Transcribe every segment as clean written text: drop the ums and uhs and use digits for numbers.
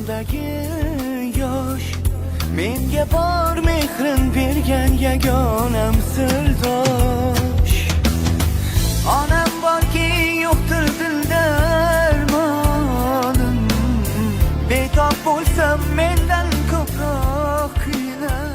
ko'zimdagi yosh, menga bor mehrin bergan yagonam sirdosh. Onam borki yo'qdir dilda armonim, betob bo'lsam mendan ko'proq qiyinar.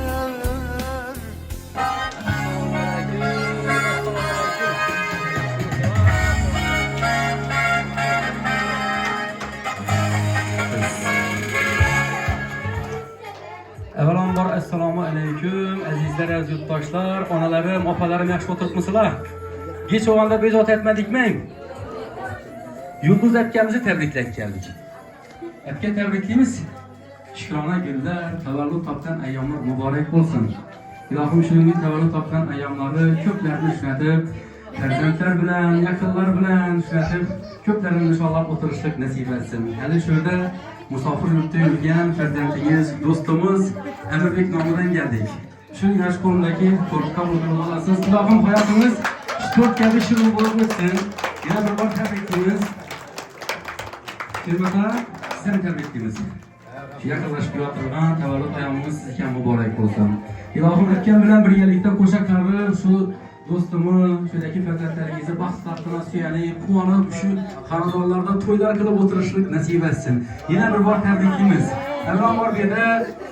Avvalambor assalomu alaykum azizlar, aziz yurtdoshlar, onalarim, opalarim, yaxshi o'tiribmisizlar? Geç ovanda bezot etmedikmi? Yulduz akamizni tabriklayib keldik. Aka tabriklaymiz. Shukrona günler, tavallud topgan ayyomlar muborak bo'lsin. Ilohim shuningdek tavallud topgan ayyomlarni ko'plarni ishlatib, farzandlar bilan, yaqinlar bilan ishlatib, ko'plarni inshaalloh o'tirishlik nasib etsin. Hali shu yerda musofir yurtda yurgan farzandingiz, do'stimiz Amirbek nomidan keldik. Shu yosh qo'limdagi to'rtqa o'tirib olasiz. Ilohim hayotimiz to'rt kabi shirin bo'lib o'tsin. Yana bir bor tabriklaymiz. Kelmasa sizlarni tabriklaymiz. Yaqinlashib yo'tirgan tavallud ayyomingiz sizga muborak bo'lsin. Ilohim akam bilan birgalikda qo'sha qarib shu do'stimiz, shundaki farzandlaringizni baxt taxtına suyanib, quvonib, shu xonadonlarda to'ylar qilib o'tirishlik nasib etsin. Yana bir bor tabriklaymiz. Avvalambor bu yerda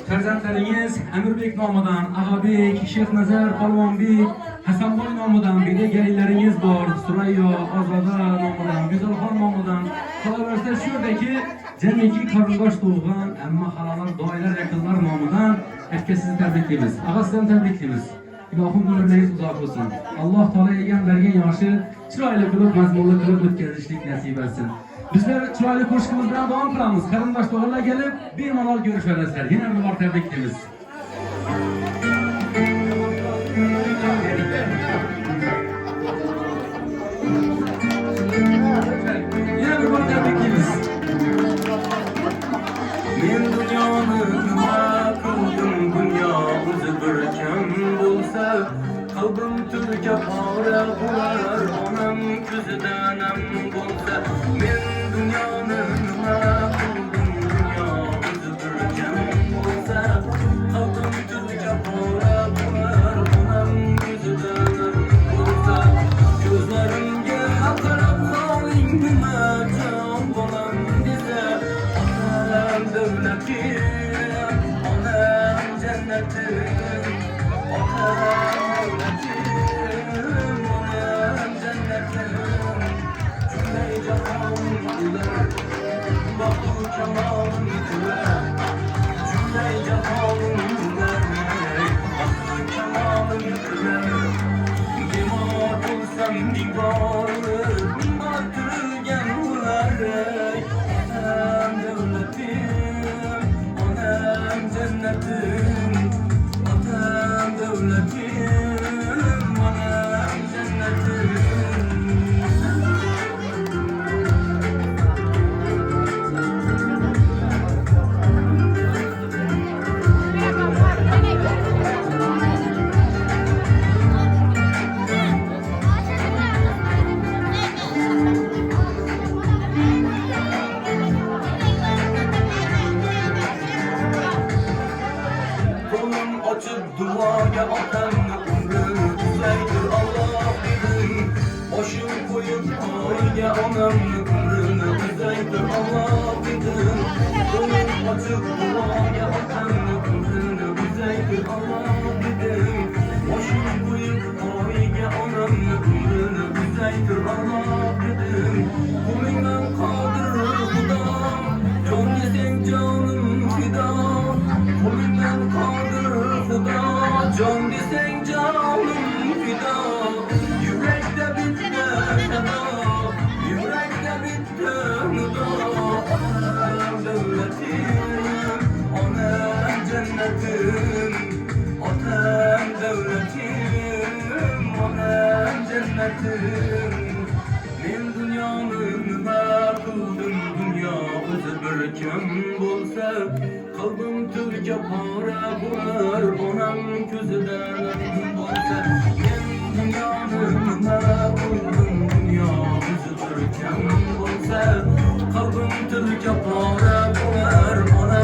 farzandlaringiz Amirbek nomidan, Ag'abek, Shayxnazar, Polvonbek, Hasanboy nomidan, bir gelinlaringiz bor, Surayyo, Ozoda nomidan, Go'zalxon nomidan, qolaversa shu yerdagi jamiki qarindosh tug'gan amma xalalar, doilar, yaqinlar nomidan aka sizni tabriklaymiz. Ag'a sizdan tabriklaymiz. Ilohim umrlaringiz uzoq bo'lsin. Alloh taolo yegan bergan yoshi chiroyli qilib, mazmunli qilib o'tkazishlik nasib etsin. Bizlar chiroyli qo'shiqimiz bilan davom qilamiz. Qarindosh tog'alar kelib, bemalol ko'rishasizlar. Yana bir bor tabriklaymiz. Yana bir bor tabriklaymiz. Men dunyoni nima qildim, dunyo o'zi bir kam bo'lsa, qalbim tulka pora bo'lar, onam ko'zidan nam bo'lsa. Men dunyoni nima qildim, dunyo o'zi bir kam bo'lsa, qalbim tulka pora bo'lar, onam ko'zidan nam bo'lsa. Ko'zlarimga qarab qoling, nima jon bolam desa, onam davlatim, onam jannatim, onam davlatim, onam jannatim. Cümle cahanım diler, baktu kemalım diler. Cümle cahanım diler, baktu kemalım diler. Dimar olsam divarlı, batırgen bular. Onam devletim, onam cennetim, onam devletim, onam cennetim. Kolum açıp duaya atanı umrunu uzaydır Allah bilir. Başım koyup koyya anamı umrunu uzaydır Allah bilir. Kolum açıp duaya atanı umrunu uzaydır Allah bilir. Başım koyup koyya anamı umrunu uzaydır Allah bilir. Kulundan kaldır hudam, can desen canım fidam. Kulundan kaldır huda, can desen canım fida. Yürekte bitti feda, yürekte bitti huda. Onam devletim, onam cennetim, onam devletim, onam cennetim. Men dünyanın nima qildim, dunyo o'zi bir kim bo'lsa, qalbim tulka pora bo'lar, onam ko'zidan nam bo'lsa. Men dünyanın nima qildim, dunyo o'zi bir kim bo'lsa, qalbim tulka pora bo'lar, onam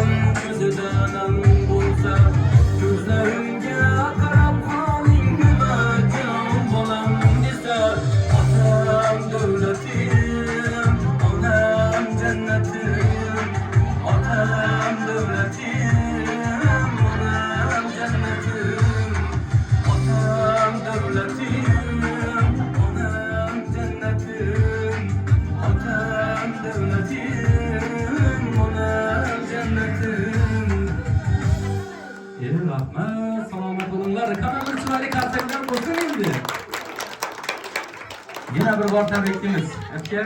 bor tabriklaymiz. Aka,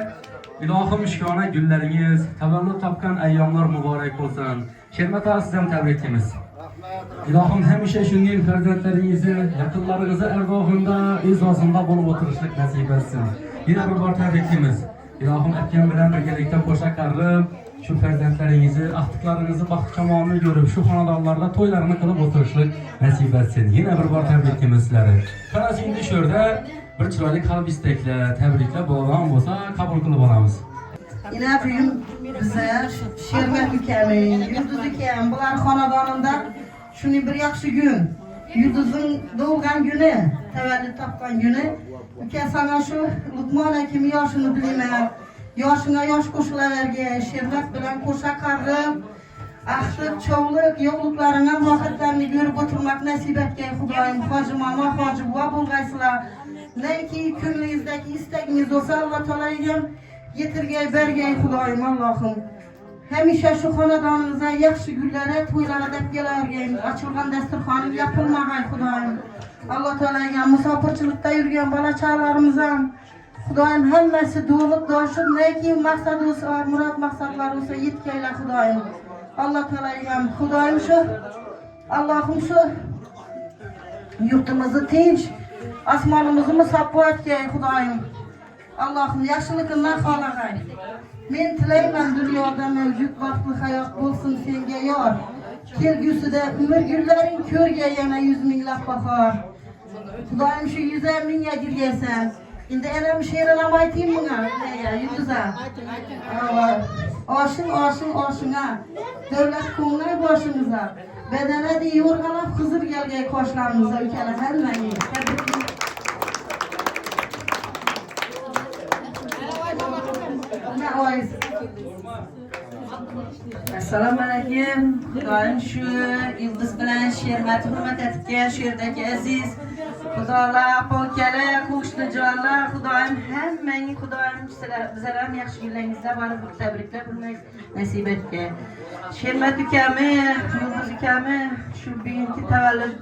ilohim shukona günleriniz, tavallud topgan ayyomlar muborak bo'lsin. Shermat aka sizni ham tabriklaymiz. İlohim hamisha shunday farzandlaringizni, yaqinlaringizni arvohida, izosida bo'lib o'tirishlik nasib etsin. Yana bir bor tabriklaymiz. İlohim akam bilan birgalikda qo'sha qarib, şu farzandlaringizni, ahtiqlaringizni baxt tomonini görüp, şu xonadonlarda to'ylarini qilib o'tirishlik nasib etsin. Yana bir bor tabriklaymiz sizlarni. Qanday endi shu yerda bir chiroyli qalb istaklar, tabriklar bo'lgan bo'lsa, qabul qilib olamiz. Yine bugün bize Şermet Ülkemin, Yıldız Ülkemin, bular xonadonunda şunu bir yaxşı gün, Yıldız'ın doğulgan günü, təvəllüd tapgan günü. Ülke sana şu Lukman Ekim yaşını bilmem, yaşına yaş koşulaverge, Şermet bilen koşa qarrım, axtıq, çoğuluk, yoğluklarına vakitlerini görüp oturmak nasip etken Xudoyim, Hacı Mama, Hacı Buva bulgaysılar. Ne ki könlünüzdeki istekiniz olsa Allah Teala'yım, getirgey, bergey Xudoyim Allah'ım. Hemişe şu xonadoningizga yaxshi günlere, to'ylara deb kelargen, açılgan dasturxonim yapılmagay Xudoyim. Allah Teala'ya musafirchilikda yurgan bola chaqalarimizam Xudoyim hammasi to'liq doshib, neki maqsad olsa, murod maqsadlar olsa yetkaylar Xudoyim. Allah Teala'ya Xudoyim şu Allohim şu yurtimizni tinch, osmonimizni musaffo etgay Xudoyim. Allah'ım yaxshiliklarni xohlagay. Men tilayman dunyoda mavjud vaqtli hayot bo'lsin senga yor. Kelgusida umr gullaring ko'rga yana 100 minglab bahor. Xudoyim shu 100 mingga girgaysan. Endi ana bu she'rini aytaymi bunga? Ya Yulduza. Oshing-oshing-oshing'a. Davlat ko'ngli boshimizga. Badanadi yo'rg'alab xizir kelgay qoshlarimizga ukalar hammangiz. Assalomu alaykum. Xudoyim shu Yıldız bilan Shermat hurmat etgan shu yerdagi aziz Xudolar, pokalar, qo'shni jonlar, Xudoyim hammangni Xudoyim bizlar ham yaxshi kunlaringizda borib tabriklar qilmak nasib etgan. Shermat ukami, Yıldız ukami shu bugungi tavallud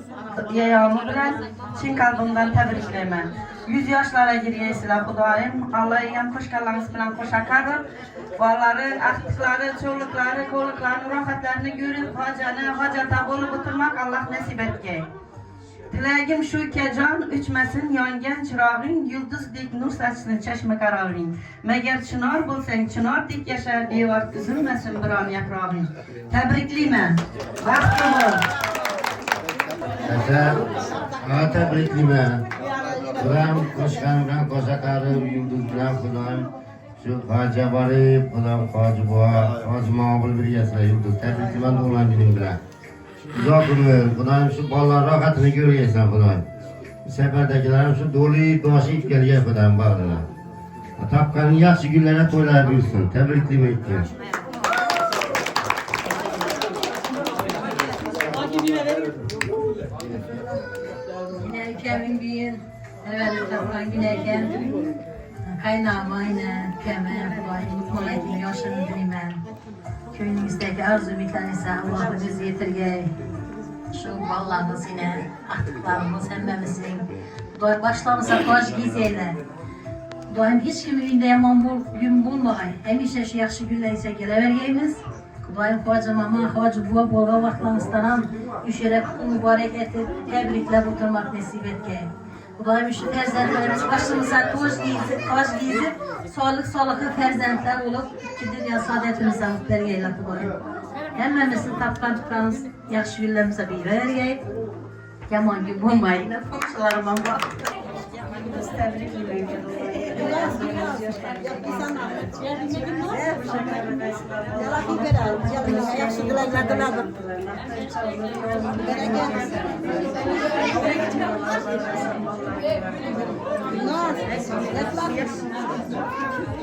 yayomi bilan chin qalbimdan tabriklayman. 100 yoshlarga kirgaysizlar Xudoyim. Alloh ham qo'shganlaringiz bilan qo'sha qarib, bolaları, ahtiqlari, çoğulukları, ko'liqlarini, rohatlarini görüp hojata bo'lib o'tirmak Allah nasib etgay. Tilagim shu kejon o'chmasin yongan chirog'ing, yulduzdek nur sachsin chashma qaroring. Magar chinor bo'lsang chinordek yashar, devor tuzilmasin biron yaprog'ing. Tabriklayman. Vaqt bor. Tabriklayman. Ular qo'shgan bilan qo'sha qarib, Yulduz bilan Xudoyim şu Hacı Barib, Xudoyim Hoji Buva, Hoji Mobil birgasizlar Yulduz. Tabriklayman o'g'lan kuning bilan. Uzoq umr, Xudoyim shu bolalar rohatini ko'rgaysan Xudoyim. Bu safardagilarim shu do'li doshib kelgan Xudoyim bag'rina. Topgan yaxshi kunlarga to'ylar buyursin. Tabriklayman ikki. Kevin Gün, evet, kapıdan gülerken kaynağıma yine Kemal, Mutlu'nun yaşını bilmem. Köyünüzdeki arzu ümitlerinize Allah'ınız yetirgey. Şu ballarımız yine, ahtıklarımız hemmemizin. Başlarımıza koş gizeyler. Doğum hiç kimin günde yaman gün bulmayın. Hemişe şu yakşı günler ise gelevergeyimiz. Xudoyim Hoji Mama, Hoji Buva bo'lgan vaqtlaringizdan ham usharab muborak etib, tabriklar o'tirmak nasib etgay. Xudoyim shu farzandlarimiz boshimizdan toj giyizib, solih farzandlar bo'lib, ikki dunyo saodatimizdan bergaylar Xudoyim. Hammamizni topgan tuqqanimiz yaxshi kunlarimizga beravergay. Yomon kun bo'lmaydi. Komshilarim ham bor.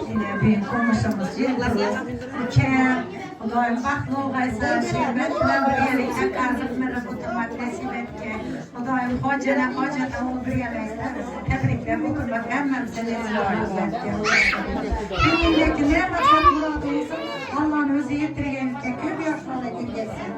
Yine bir konuşmamız Xudoyim baxtli o'g'aysa, Shermat bilan birgalikda qarzib minib o'tirmak nasib etgan. Xudoyim hojana o'g'il birgalikda tabriklab o'tirmak hammamizga nasib etgan. Keyindagi ne'matlar murodingizni Allohning o'zi yetirganicha ko'p yoshlarga kelsin.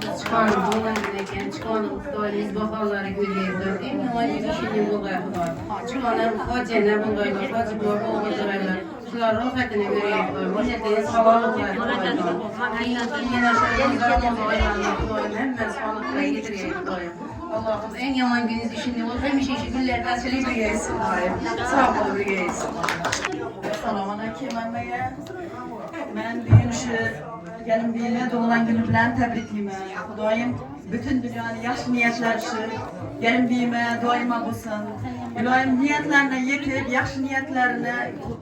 çıkanı doğan güneyken çıkanı Xudayımız baharları görüyorlar. En yaman işini bulay Xuday. Çıkanı hacene bulaylar, hacı bular oğuduraylar. Şular rahatını görüyorlar. Milletiniz havalı bulay Xudaylar. Yine şöyle güzel olaylarla Xudayım hemen sağlıkla getiriyor Xudayım. Allah'ım en yaman gününüz işini olur. Hem işi günlerden söyleyip gelsin Xudayım. Sağ olun gelsin. Assalomualaikum hammaga. Men bugün gelin birine doğulan günü bilen tebriklayman. Xudoyim bütün dünyanın yaxshi niyatlari shu gelin birime doima bo'lsin. Ilohim niyatlarini yetib, yaxshi niyatlarini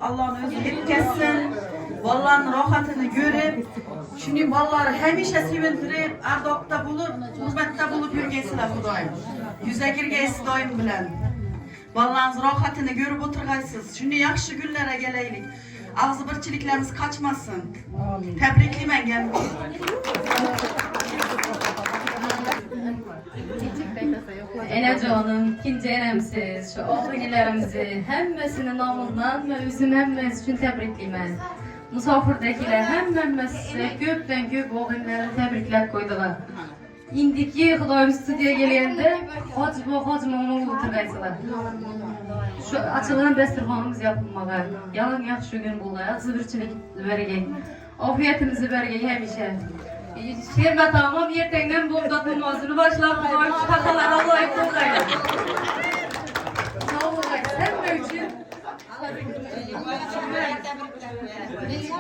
Allohning o'zi yetkazsin. Bolalarning rohatini ko'rib, shuning bolalari hamisha sevintirib, ardobda bo'lib, hurmatda bo'lib yurgaysizlar Xudoyim. Yuzagirgaysiz doim bilan. Bolalarning rohatini ko'rib o'tirgaysiz. Shunday yaxshi kunlarga kelaylik. Ağzı birçiliklerimiz kaçmasın. Tebriklayman gelmiş. Enecanım, ikinci enemsiz, şu oğullarımızı hemmesinin namından ve üzüm hemmesi için tebrikliyim. Musafirdekiler hemmesi köpten köp oğulları tebrikler koydular. İndiki Xudayım stüdyoya gelende hacı mamamı oturgaysılar. Şu açılan dasturxonimiz yapılmalı. Yalan yaxşı gün bulay, ağzı birçilik vergey. Afiyetimizi vergey hemişe. Şerbat ağamam yertenden bomdat namazını başlar Xudayım şu hatalara layık olgaylar. Sağ olgay, sen için.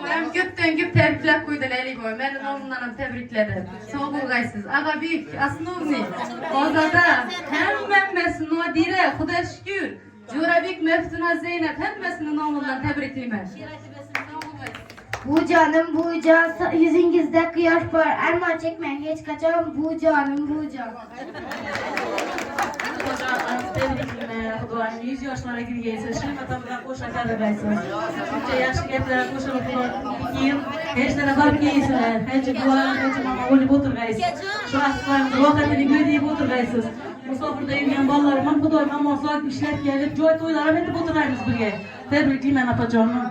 Ben köpten köp tebrikler koydular eli boy. Ben onlarla tebrikledim. Sağ olgaysız. Ağa büyük, asnovni. Ozada hemmemmesin o dire, Xuda şükür. Jurabek, Meftuna, Zeynep hemmesinin namından tebrikliyim. Bu canım bu can, yüzünüzde kıyaş var. Erman çekmeyin hiç kaçan bu canım bu can. Tebriklayman. Xudoyim 100 yoshlarga kirgaysiz. Shirmatamdan qo'shak aralaysizlar. Shuncha yaxshi gaplar qo'shilib keyin hech nima qilmaysizlar. Hech duolar, hech nima o'ylab o'tirgaysiz. Shu aslarning rohatini ko'rib o'tirgaysiz. Musofirda yurgan bolalarim ham Xudoyim hamon soat ishlab kelib, joy to'ylar ham etib o'tiramiz birga. Tebriklayman opajonim.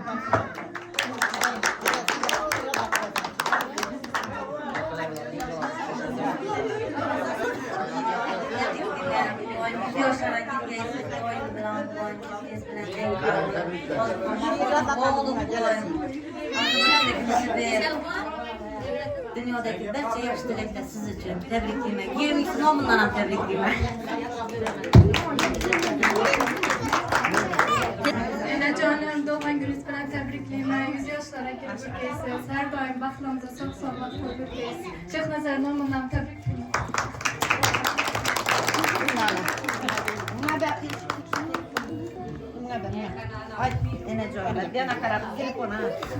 Dünyadaki barcha yaxshi tilaklar siz uchun tabriklayman. 20 nomidan ham tabriklayman. Enajonim doğan gününüz bilan tabriklayman. 100 yoshlarga kirishgaysiz. Har doim baxtlarimizni sog' salomat qilib o'tgaysiz. Shehnazar nomidan tabriklayman.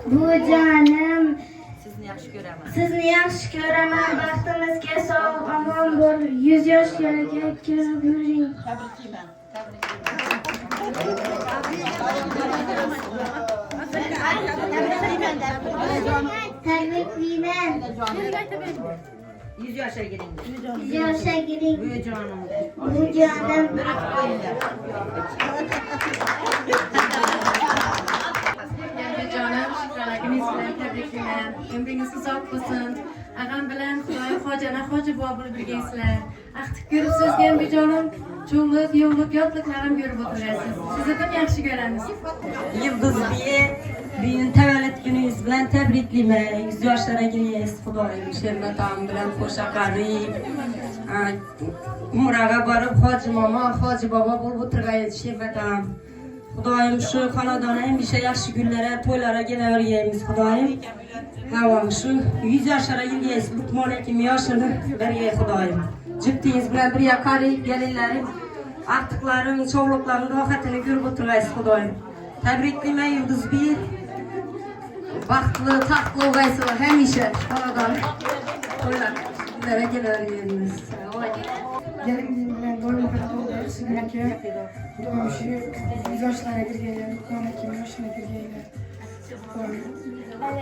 Bu canım Sizni yaxshi ko'raman. sizni yaxshi ko'raman. Baxtimizga sog' omon bo'l. 100 yoshlarga kirib yuring. Tabriklayman. 100 yoshga giring. 100 yoshga giring. Bu jonim. Bu canım. Enajonim, shukronligimiz bilan tabriklayman. Umringiz uzoq bo'lsin. Ag'am bilan Xudoy hojana hoji buva bo'lib birgaysizlar. Aqtib ko'ribsiz Gambijonim, cho'nglik, yo'qlik, yotliklarim ko'rib o'tirasiz. Sizni ham yaxshi ko'ramiz. Yıldız Bey, bugün tavallud gününüz bilan tabriklayman. 100 yoshlarga kirgaysiz Xudoyim. Shermatam bilan qo'shaqarib. Umraga borib hoji mama, hoji bobo bo'lib o'tirgaysiz Shermatam. Xudoyim shu xonadona hamisha yaxshi kunlara, to'ylara kelavergaymiz Xudoyim. Havom shu 100 yoshlarga kirgaysiz Luqmon akim yoshini bergay Xudoyim. Juftingiz bilan birga qarib kelinlaring, artıqlaring, sog'liqlaring rohatini ko'rib o'tirgaysiz Xudoyim. Tabriklayman Yıldız Bey. Baxtli, taxtli o'g'aysizlar hamisha xonadon. To'ylarga kelavergaymiz. Gelin bilan doim birga sizlarga Xudoyim shu 100 yoshlarga kirganlar, Luqmon akim yoshina kirganlar.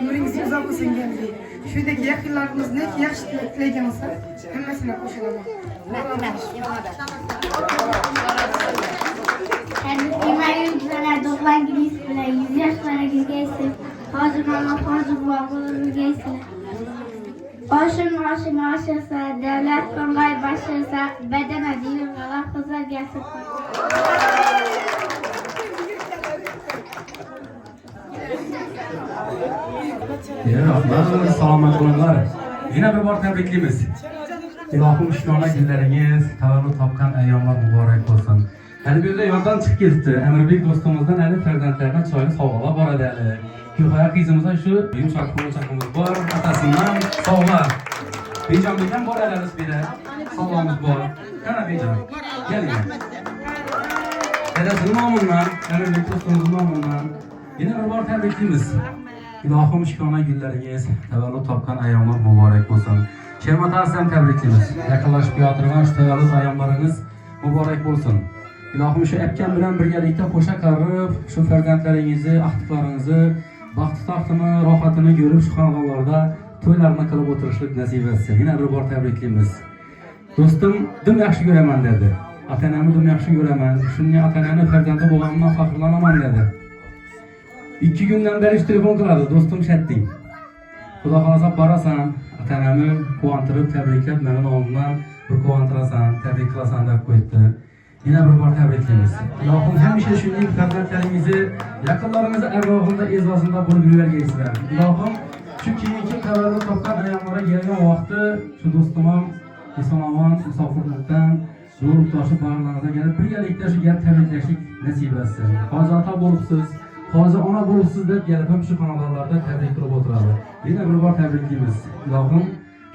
Umringiz uzoq bo'lsin Gambi. Shudek yaqinlarimizni yaxshi tilagan bo'lsa, hammasini qo'shilaman. Tabriklayman. Yurtlar doğan gününüz bilan 100 yoshlarga kirgaysiz. Hozir mama, hozir buva bo'lib birgaysizlar. Oshing oshirsa, davlat o'ng'ay boshirsa, badana deyim g'ala qizlarga sirqa. Rahmat, salomat bo'linglar. Yana bir bor tabriklaymiz. Ilohim shukrona kunlaringiz, tavallud topgan ayyomlar muborak bo'lsin. Hali bu yerda yondan chiqib ketdi. Amirbek do'stimizdan hali farzandlarga choyli sovg'alar bor edi hali. Gulxoya qizimizdan shu yumshoq qo'lchaqimiz bor, otasidan sovg'a. Bejonbek ham bor alamiz bera. Sovg'amiz bor. Qana Bejon. Keling. Dadasi nomidan, Amirbek do'stimiz nomidan yana bir bor tabriklaymiz. Ilohim shukrona kunlaringiz, tavallud topgan ayyomlar muborak bo'lsin. Shermat Hasan tabriklaymiz. Yaqinlashib kelayotgan shu tavallud ayyomlaringiz muborak bo'lsin. Ilohim shu akam bilan birgalikda qo'sha qarib, shu farzandlaringizni, ahtiqlaringizni, baxti taxtini, rohatini ko'rib shu xonadonlarda to'ylarni qilib o'tirishlik nasib etsin. Yana bir bor tabriklaymiz. Do'stim dim yaxshi ko'raman dedi. Ota-onamni dim yaxshi ko'raman. Shunday ota-onamni farzandi bo'lganimdan faxrlanaman dedi. 2 kundan beri telefon qiladi do'stim Shatting. Xudo xolasa borasan, ota-onamni quvontirib, tabriklab, meni nomimdan bir quvontirasan, tabrik qilasan deb qo'yibdi. Yana bir bor tabriklaymiz. Ilohim hamisha shunday farzandlaringizni, yaqinlaringizni arvohida, e'zozida bo'lib yuravergaysizlar. Ilohim shu keyingi tavallud topgan ayyomlarga kelgan vaqtda shu do'stim ham eson-omon musofirlikdan zo'r toshib bag'rlaringizga kelib birgalikda shu gap tabriklashlik nasib etsin. Hozir ota bo'libsiz, hozir ona bo'libsiz deb kelib ham shu xonadonlarda tabrik qilib o'tiradi. Yana bir bor tabriklaymiz. Ilohim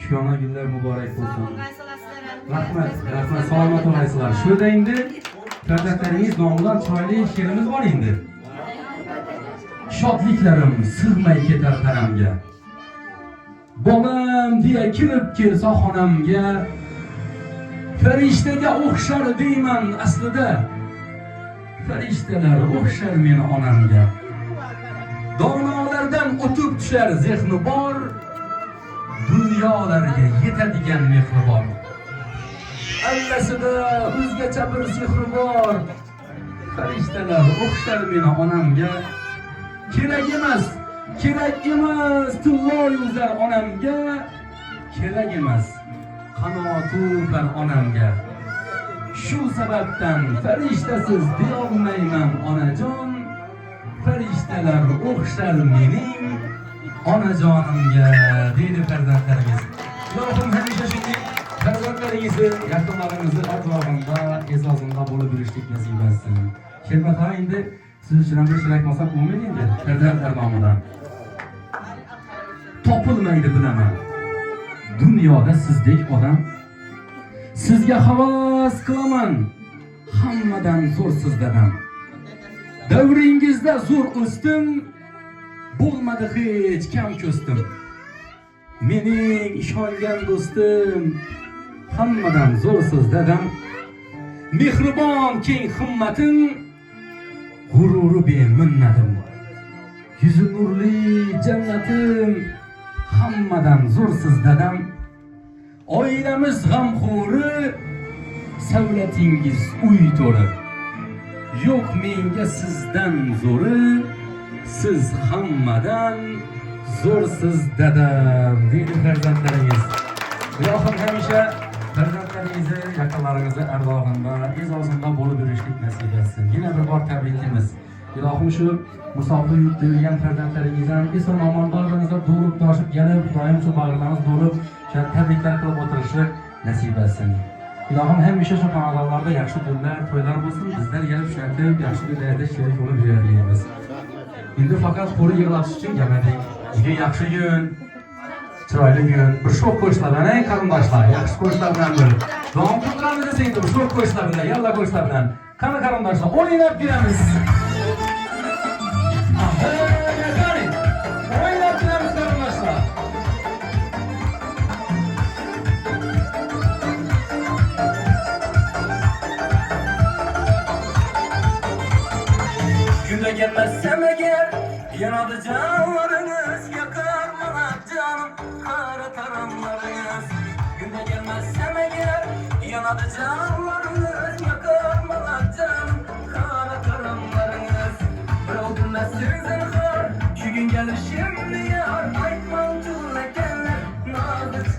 shukrona kunlar muborak bo'lsin. Rahmat, salomat bo'lasizlar. Shu yerda endi farzandlaringiz nomidan chiroyli she'rimiz bor endi. Shodliklarim sig'may ketar tanamga. Bolam deya kirib kelsa xonamga, farishtaga o'xshar deyman aslida. Farishtalar o'xshar meni onamga. Donolardan o'tib tushar zehni bor, dunyolarga yetadigan mehri bor. Allasida o'zgacha bir sehri bor. Farishtalar o'xshar meni onamga. Kerak emas tillo yuzlar onamga. Kerak emas qanoti bar onamga. Shu sababdan farishtasiz deyolmayman onajon. Farishtalar o'xshar mening onajonimga deydi farzandlaringiz. Ilohim hamisha shunday farzandlaringizni, yaqinlaringizni atrofida, e'zozida bo'lib yurishlik nasib etsin. Shermat ha endi siz uchun bir shirak masak bo'lmaydi endi farzandlar nomidan. Topilmaydi bilaman. Dunyoda sizdek odam. Sizga havas qilaman. Hammadan zo'rsiz dadam. Davringizda zo'r o'sdim. Bo'lmadi hech kam ko'stim. Mening ishongan do'stim. Hammadan zo'rsiz dadam. Mehribon keng himmatim. G'ururi beminnadim. Yuzi nurli jannatim. Hammadan zo'rsiz dadam. Oilamiz g'amxo'ri, savlatingiz uy to'ri. Yo'q menga sizdan zo'ri, siz hammadan zo'rsiz dadam deydi farzandlaringiz. Ilohim hamisha farzandlaringizni, yaqinlaringizni arvohida, e'zozida bo'lib yurishlik nasib etsin. Yana bir bor tabriklaymiz. Ilohim shu musofir yurtda yurgan farzandlaringizdan eson-omon bag'ringizda do'rib toshib kelib, doim shu bag'rlaringiz do'rib, tabriklar qilib o'tirishni nasib etsin. Ilohim hamisha shu xonadonlarda yaxshi kunlar, to'ylar bo'lsin. Bizlar kelib shunaqa yaxshi kunlarda sherik bo'lib yuraylik. Endi faqat qo'ri yig'latish uchun kelmadik. Bugun yaxshi kun, chiroyli kun. Bir sho'x qo'shlar bilan, qarindoshlar, yaxshi qo'shlar bilan bir. Davom qilamiz esa endi sho'x qo'shlar bilan, yalla qo'shlar bilan. Qani qarindoshlar, o'ynab beramiz. Günde gelmezsem eğer yanadı canlarınız, yakar bana canım kara taranlarınız. Günde gelmezsem eğer yanadı canlarınız, yakar bana canım kara taranlarınız. Bırakılmaz sizin har, şu gün gelir şimdi yar, aytmam tüm ekenler, nazlı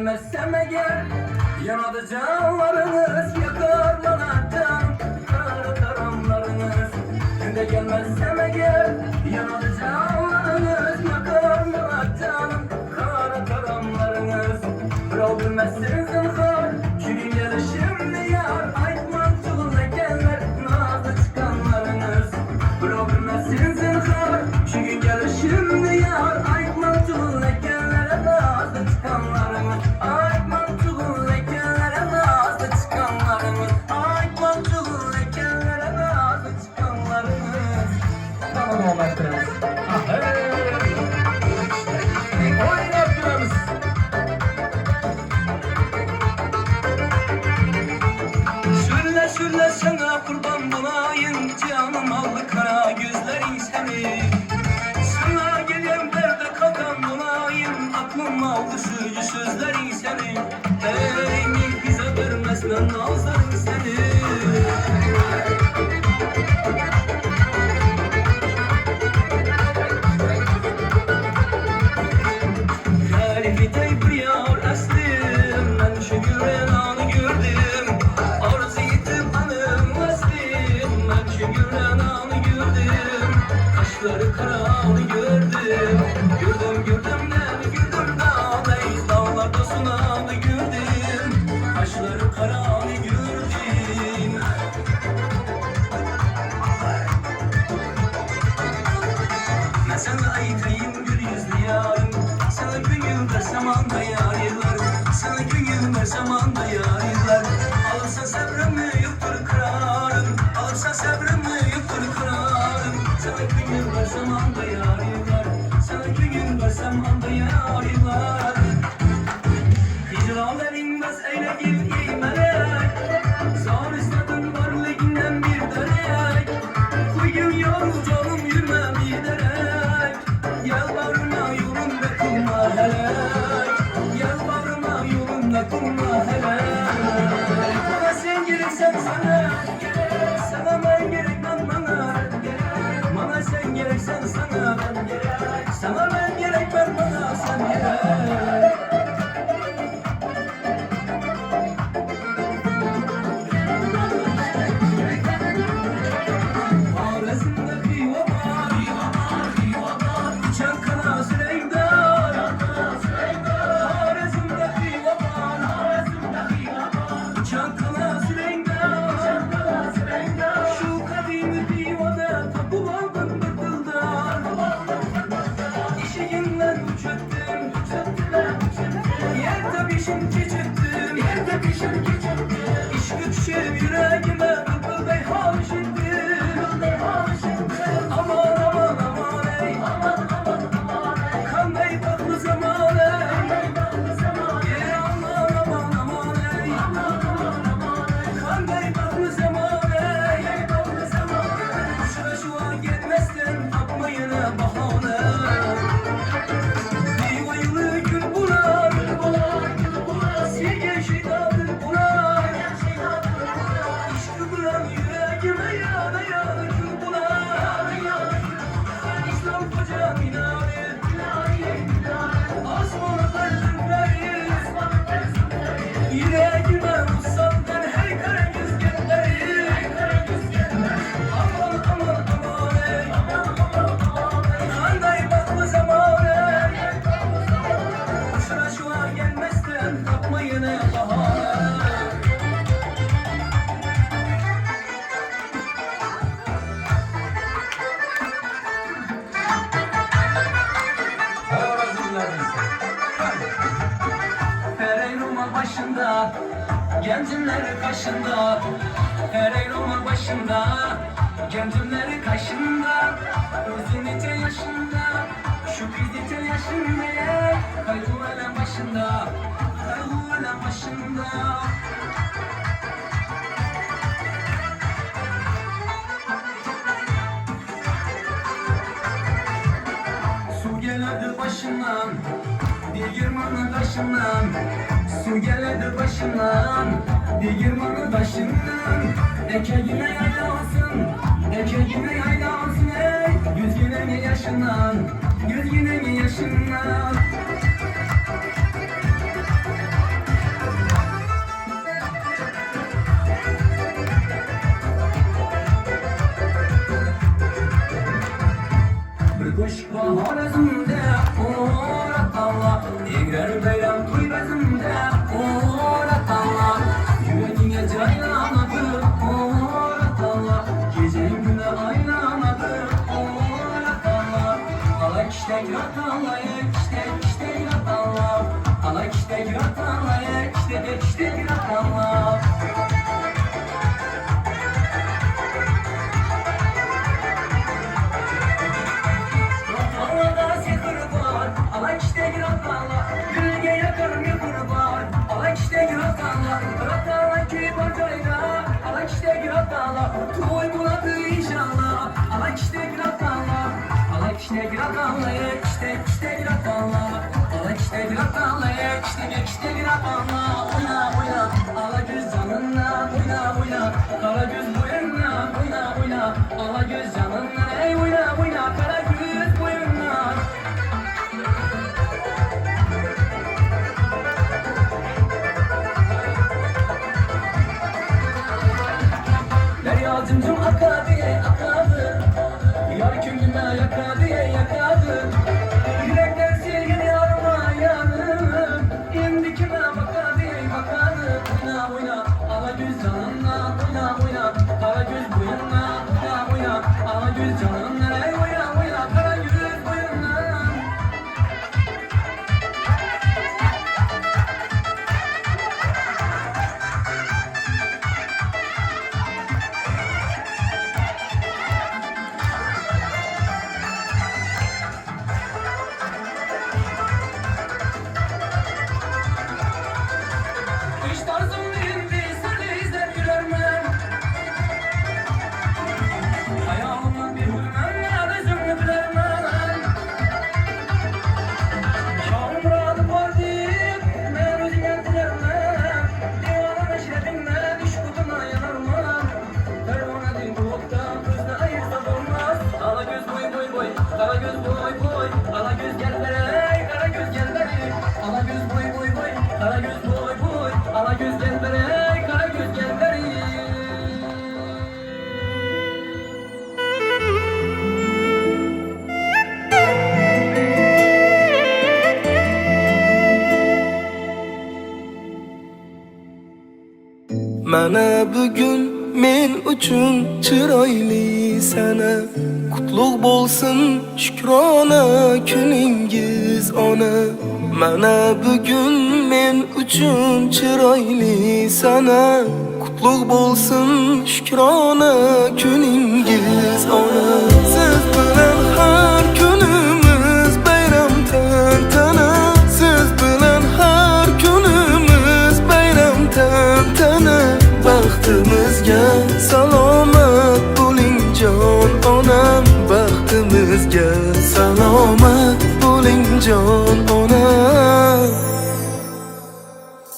gelmezsem eğer yanadı canlarınız yakar bana can kara karanlarınız. Günde gelmezsem eğer yanadı canlarınız yakar bana canım kara karanlarınız. Bravo bilmezsiniz zinhar çünkü gelişimli yar aytman çulun ekenler nazlı çıkanlarınız. Bravo bilmezsiniz zinhar çünkü gelişimli yar aytman çulun ekenler nazlı çıkanlarınız. Aytman çulun ekenler nazlı çıkanlarınız. Aytman çulun ekenler nazlı çıkanlarınız. Tamam olmazsınız. Oynatıyoruz. Şöyle sana kurban bulayım canım aldı kara gözlerin seni. Sana gelen derde katan bulayım aklım aldı sözcü sözlerin seni. Ey bize vermezler nazarın seni. Kalbide bir yar aslim ben şu gülen anı gördüm. Arzu ettim anım aslim ben şu gülen anı gördüm. Kaşları karanı gördüm. Gördüm dağday dağlarda sunanı gördüm. Kaşları karanı gördüm. Ben sana ayıtayım gül yüzlü yarım. Sana gönül versem anda yarlar. Sana gönül versem anda yarlar. Alırsan sabrımı yoktur kırarım. Alırsan sabrımı yoktur kırarım. Sana gönül versem anda yarlar. Sana gönül versem anda yarlar. Hicran erinmez eyle gil ey melek. Zar istedim varlığından bir derek. Kuyum yol canım yürüme bir derek. Yalvarma yolunda kılma helek. Yalvarma yolunda kılma helek. Bana sen gereksen sana. Sana ben gerekmem bana. Bana sen gereksen sana. Sana ben gerekmem bana sen gerek. Yüreğime kıpırday havşindim. Aman aman aman ey. Kanday tatlı zaman ey. Aman aman aman ey. Kanday tatlı zaman ey. Şuna şu an gelmezsen tapmayına bahane. Bir ayılı gün bular. Silge şeydadır bular. İşte bulan yüreğime yana yana gün bular. İslam koca minare. Asmanı tarzın verir. Yüreğime mussaldan hey kara göz gönderir. Aman aman aman ey. Kanday baklı zaman ey. Şuna şu an gelmezsen tapmayına bahane. Ferey Roma başında, gencimleri kaşında. Ferey Roma başında, gencimleri kaşında. Uzun ite yaşında, şu kız ite yaşında. Kayıvelen başında, kayıvelen başında. Su gelirdi başından, Digirmanı taşından. Su gelirdi başından, Digirmanı taşından. Ekegine yaylansın, ekegine yaylansın ey. Yüz yine mi yaşından, yüz yine mi yaşından. inşallah. Toy buladı inşallah. Ala kişte gratallah. Ala kişte gratallah. Kişte gratallah. Ala kişte gratallah. Kişte gratallah. Oyna oyna. Ala göz canınla. Oyna oyna. Kara göz boyunla. Oyna oyna. Ala göz canınla. Ey oyna oyna. Kara göz boyunla. Derya cımcım akadı akadı. Yar kümdüme yakadı yakadı. Yürekler silgin yarma yanım. İndi kime bakadı bakadı. Oyna oyna ala göz canınla. Oyna oyna kara göz boyunla. Oyna oyna ala göz canınla. Ey oyna oyna kara göz boyunla. Kış tarzım indi, seni izlep yürürmem. Ayağımdan bir hürmem, özümü bilemem. Şahımradı var deyip, ben özüme dilermem. Divanın eşrefimden, iş kutuna yanarmam. Pervane değil bu oktan, gözle ayırsa olmaz. Ala göz boy boy boy, kara göz boy boy. Ala göz gel bere, kara göz gel bere. Ala göz boy boy boy, kara göz boy boy. Ala göz gel bere, kara göz gel bere. Mana bugün men uchun chiroyli sana. Qutlug' bo'lsin shukrona kuningiz ona. Mana bugün men uchun chiroyli sana. Qutlug' bo'lsin shukrona kuningiz ona. Siz bilan har kunimiz bayram tantana. Siz bilan har kunimiz bayram tantana. Baxtimizga salomat bo'ling jon onam. Baxtimizga salomat bo'ling jon onam.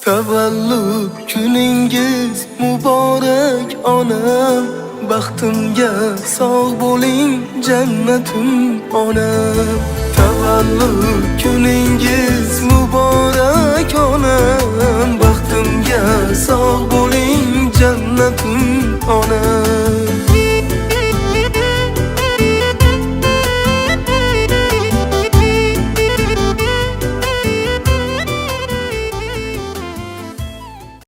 Tavallud kuningiz muborak onam. Baxtimga sog' bo'ling jannatim onam. Tavallud kuningiz muborak onam. Baxtimga sog'